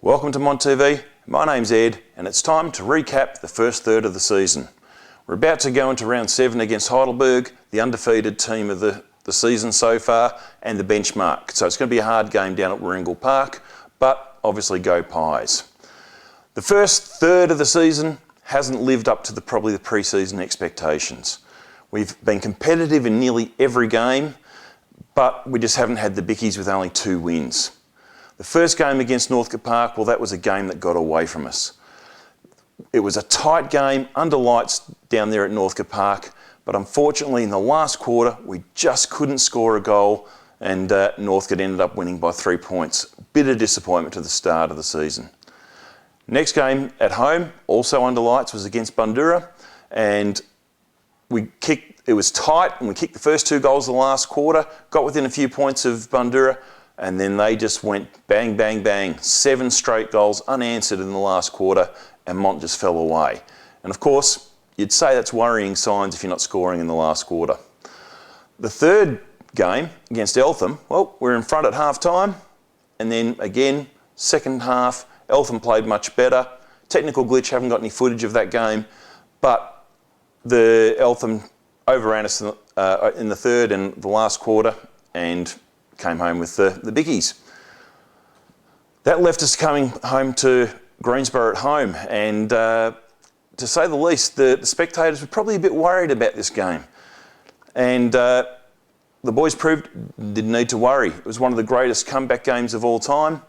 Welcome to Mont TV. My name's Ed and it's time to recap the first third of the season. We're about to go into round 7 against Heidelberg, the undefeated team of the season so far and the benchmark. So it's going to be a hard game down at Warringal Park, but obviously go Pies. The first third of the season hasn't lived up to probably the pre-season expectations. We've been competitive in nearly every game, but we just haven't had the bickies with only 2 wins. The first game against Northcote Park, well, that was a game that got away from us. It was a tight game under lights down there at Northcote Park, but unfortunately in the last quarter we just couldn't score a goal and Northcote ended up winning by 3 points. Bitter disappointment to the start of the season. Next game at home, also under lights, was against Bundoora, and it was tight and we kicked the first 2 goals of the last quarter, got within a few points of Bundoora, and then they just went bang, bang, bang. 7 straight goals unanswered in the last quarter, and Mont just fell away. And of course, you'd say that's worrying signs if you're not scoring in the last quarter. The third game against Eltham, well, we're in front at half time, and then again, second half, Eltham played much better. Technical glitch, haven't got any footage of that game, but the Eltham overran us in the third and the last quarter, and came home with the bickies. That left us coming home to Greensborough at home, and to say the least, the spectators were probably a bit worried about this game. And the boys proved didn't need to worry. It was one of the greatest comeback games of all time.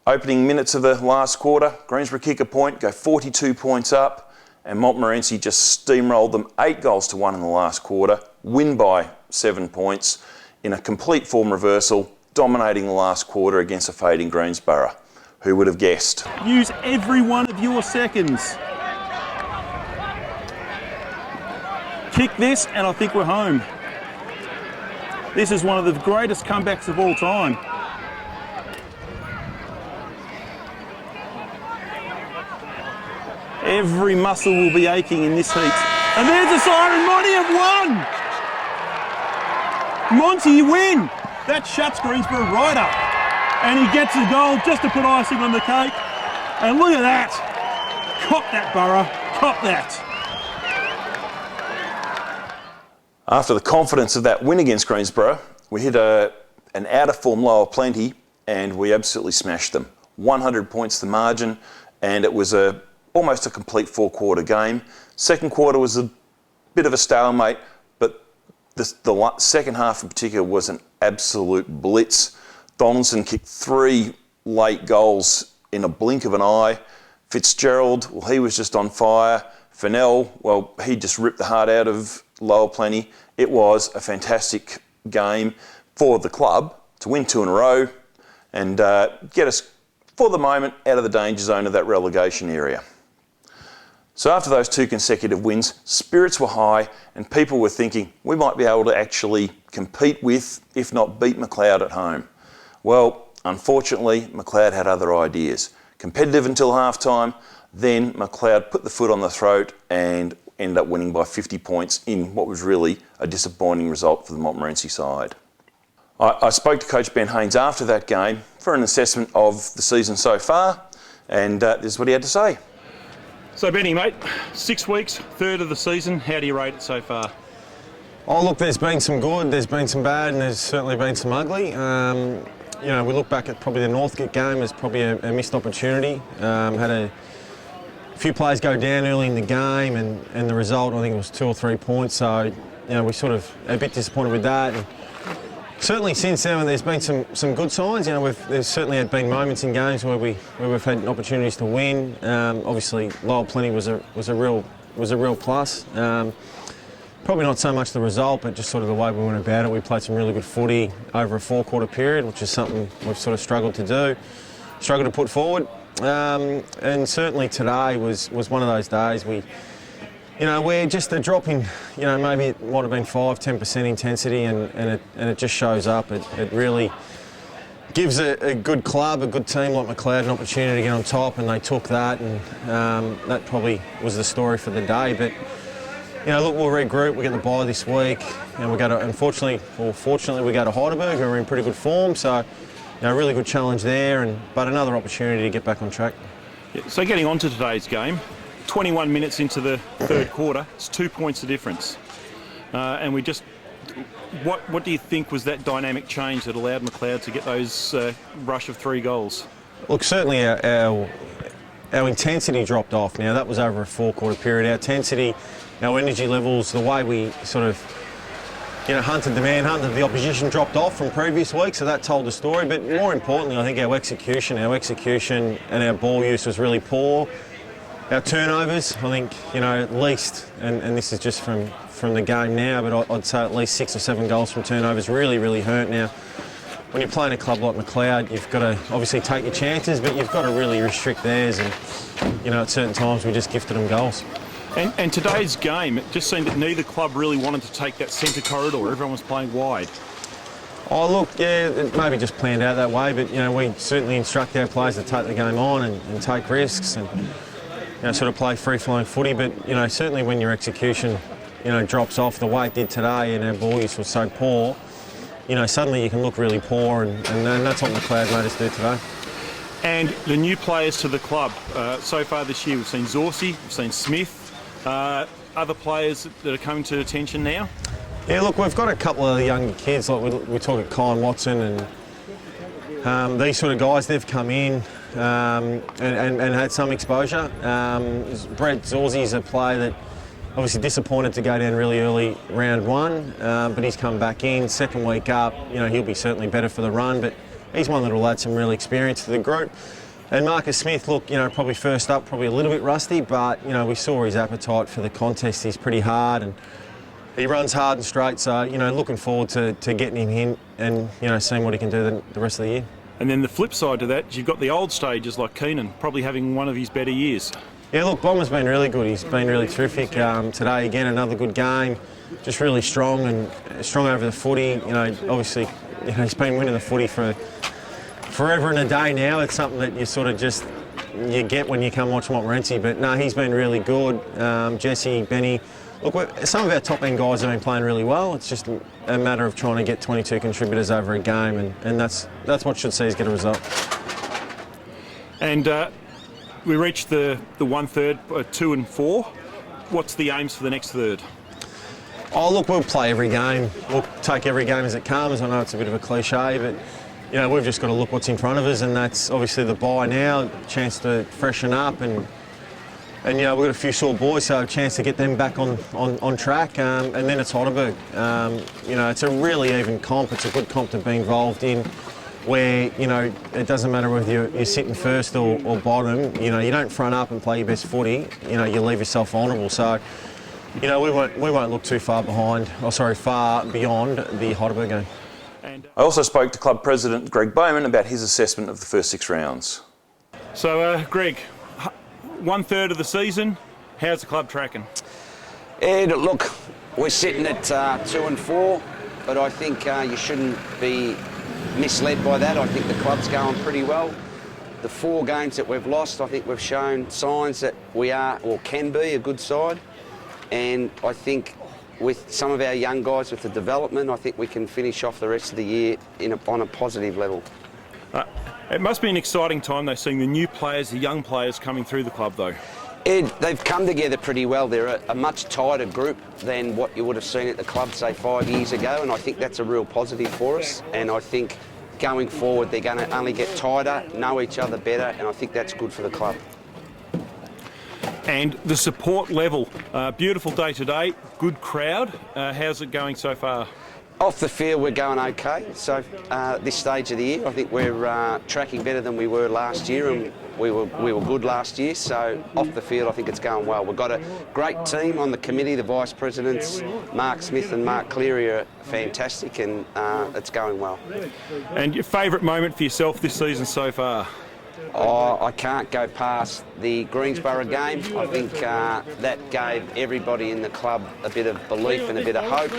Opening minutes of the last quarter, Greensborough kick a point, go 42 points up, and Montmorency just steamrolled them 8-1 in the last quarter, win by 7 points, in a complete form reversal, dominating the last quarter against a fading Greensborough. Who would have guessed? Use every one of your seconds. Kick this and I think we're home. This is one of the greatest comebacks of all time. Every muscle will be aching in this heat. And there's a siren, Monty have won! Monty, you win! That shuts Greensborough right up. And he gets a goal just to put icing on the cake. And look at that. Cop that, Borough. Cop that. After the confidence of that win against Greensborough, we hit an out-of-form Lower Plenty and we absolutely smashed them. 100 points the margin, and it was almost a complete 4-quarter game. Second quarter was a bit of a stalemate, but the second half in particular was an absolute blitz. Donaldson kicked 3 late goals in a blink of an eye. Fitzgerald, well, he was just on fire. Fennell, well, he just ripped the heart out of Lower Plenty. It was a fantastic game for the club to win 2 in a row and get us, for the moment, out of the danger zone of that relegation area. So after those 2 consecutive wins, spirits were high and people were thinking we might be able to actually compete with, if not beat McLeod at home. Well, unfortunately, McLeod had other ideas. Competitive until half-time, then McLeod put the foot on the throat and ended up winning by 50 points in what was really a disappointing result for the Montmorency side. I spoke to Coach Ben Haynes after that game for an assessment of the season so far, and this is what he had to say. So Benny, mate, 6 weeks, third of the season. How do you rate it so far? Oh, look, there's been some good, there's been some bad, and there's certainly been some ugly. You know, we look back at probably the Northcote game as probably a missed opportunity. Had a few players go down early in the game, and the result, I think it was 2 or 3 points. So, you know, we're sort of a bit disappointed with that. And certainly since then, there's been some good signs. You know, there's certainly been moments in games where we've had opportunities to win. Obviously, Lower Plenty was a real plus. Probably not so much the result, but just sort of the way we went about it. We played some really good footy over a 4-quarter period, which is something we've sort of struggled to do, struggled to put forward. And certainly today was one of those days we're just a drop in, you know, maybe it might have been 5–10% intensity, and it just shows up. It really gives a good club, a good team like McLeod an opportunity to get on top, and they took that, and that probably was the story for the day. But you know, look, we'll regroup. We get the bye this week, and we go to, unfortunately or fortunately, we go to Heidelberg, who are in pretty good form. So really good challenge there, but another opportunity to get back on track. Yeah, so getting on to today's game, 21 minutes into the third quarter, it's 2 points of difference. And we just, what do you think was that dynamic change that allowed McLeod to get those rush of 3 goals? Look, certainly our intensity dropped off. Now, that was over a 4-quarter period. Our intensity, our energy levels, the way we sort of, hunted the man, hunted the opposition dropped off from previous weeks, so that told the story. But more importantly, I think our execution and our ball use was really poor. Our turnovers, I think, at least, and this is just from the game now, but I'd say at least 6 or 7 goals from turnovers really, really hurt now. When you're playing a club like McLeod, you've got to obviously take your chances, but you've got to really restrict theirs, and, at certain times we just gifted them goals. And today's game, it just seemed that neither club really wanted to take that centre corridor. Everyone was playing wide. Oh, look, yeah, it maybe just planned out that way, but, we certainly instruct our players to take the game on and take risks and, sort of play free-flowing footy. But, certainly when your execution, drops off the way it did today and our ball use was so poor, suddenly you can look really poor, and that's what McLeod made us do today. And the new players to the club, so far this year, we've seen Zorsey, we've seen Smith, other players that are coming to attention now? Yeah, look, we've got a couple of younger kids, like we're talking Colin Watson and these sort of guys. They've come in and had some exposure. Brett Zorsey's a player that obviously disappointed to go down really early round 1, but he's come back in. Second week up, he'll be certainly better for the run, but he's one that will add some real experience to the group. And Marcus Smith, look, probably first up, probably a little bit rusty, but, we saw his appetite for the contest. He's pretty hard and he runs hard and straight, so, looking forward to getting him in and, seeing what he can do the rest of the year. And then the flip side to that is you've got the old stagers like Keenan, probably having one of his better years. Yeah, look, Bomber's been really good. He's been really terrific. Today, again, another good game. Just really strong and strong over the footy. Obviously, he's been winning the footy for forever and a day now. It's something that you sort of just, you get when you come watch Montmorency. But no, he's been really good. Jesse, Benny. Look, some of our top-end guys have been playing really well. It's just a matter of trying to get 22 contributors over a game, and that's what should see us get a result. And we reached the 1/3, 2 and 4. What's the aims for the next third? Oh, look, we'll play every game. We'll take every game as it comes. I know it's a bit of a cliche, but we've just got to look what's in front of us, and that's obviously the bye now, chance to freshen up, and we've got a few sore boys, so a chance to get them back on track, and then it's Heidelberg. It's a really even comp. It's a good comp to be involved in, where, it doesn't matter whether you're sitting first or bottom. You don't front up and play your best footy. You leave yourself vulnerable. So, we won't look too far beyond the Heidelberg game. I also spoke to club president Greg Bowman about his assessment of the first 6 rounds. So, Greg, 1/3 of the season, how's the club tracking? Ed, look, we're sitting at 2 and 4, but I think you shouldn't be misled by that. I think the club's going pretty well. The 4 games that we've lost, I think we've shown signs that we are or can be a good side. And I think with some of our young guys with the development, I think we can finish off the rest of the year on a positive level. It must be an exciting time, though, seeing the new players, the young players coming through the club, though. Ed, they've come together pretty well. They're a much tighter group than what you would have seen at the club, say, 5 years ago, and I think that's a real positive for us. And I think going forward, they're going to only get tighter, know each other better, and I think that's good for the club. And the support level, beautiful day today, good crowd. How's it going so far? Off the field, we're going okay. So this stage of the year, I think we're tracking better than we were last year, and we were good last year. So off the field, I think it's going well. We've got a great team on the committee. The vice presidents, Mark Smith and Mark Cleary, are fantastic, and it's going well. And your favourite moment for yourself this season so far? Oh, I can't go past the Greensborough game. I think that gave everybody in the club a bit of belief and a bit of hope.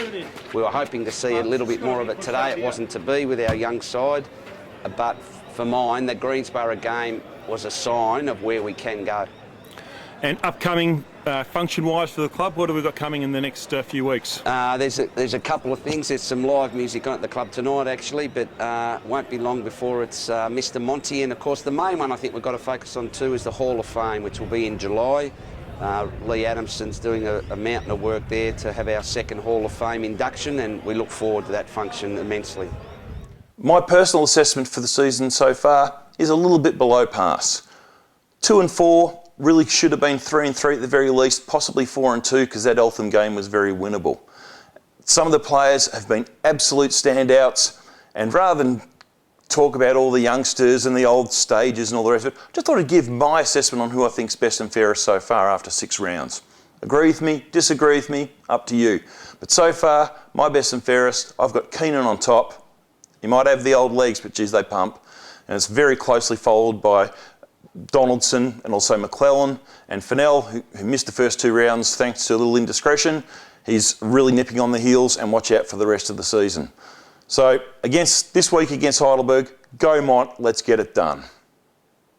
We were hoping to see a little bit more of it today. It wasn't to be with our young side. But for mine, the Greensborough game was a sign of where we can go. And upcoming function-wise for the club? What have we got coming in the next few weeks? There's a couple of things. There's some live music on at the club tonight, actually, but won't be long before it's Mr. Monty. And of course, the main one I think we've got to focus on too is the Hall of Fame, which will be in July. Lee Adamson's doing a mountain of work there to have our second Hall of Fame induction, and we look forward to that function immensely. My personal assessment for the season so far is a little bit below pass. 2 and 4. Really should have been 3 and 3 at the very least, possibly 4 and 2, because that Eltham game was very winnable. Some of the players have been absolute standouts, and rather than talk about all the youngsters and the old stages and all the rest of it, I just thought I'd give my assessment on who I think's best and fairest so far after 6 rounds. Agree with me, disagree with me, up to you. But so far, my best and fairest, I've got Keenan on top. He might have the old legs, but geez, they pump. And it's very closely followed by Donaldson and also McClellan, and Fennell, who missed the first 2 rounds thanks to a little indiscretion. He's really nipping on the heels, and watch out for the rest of the season. So this week against Heidelberg, go Mont, let's get it done.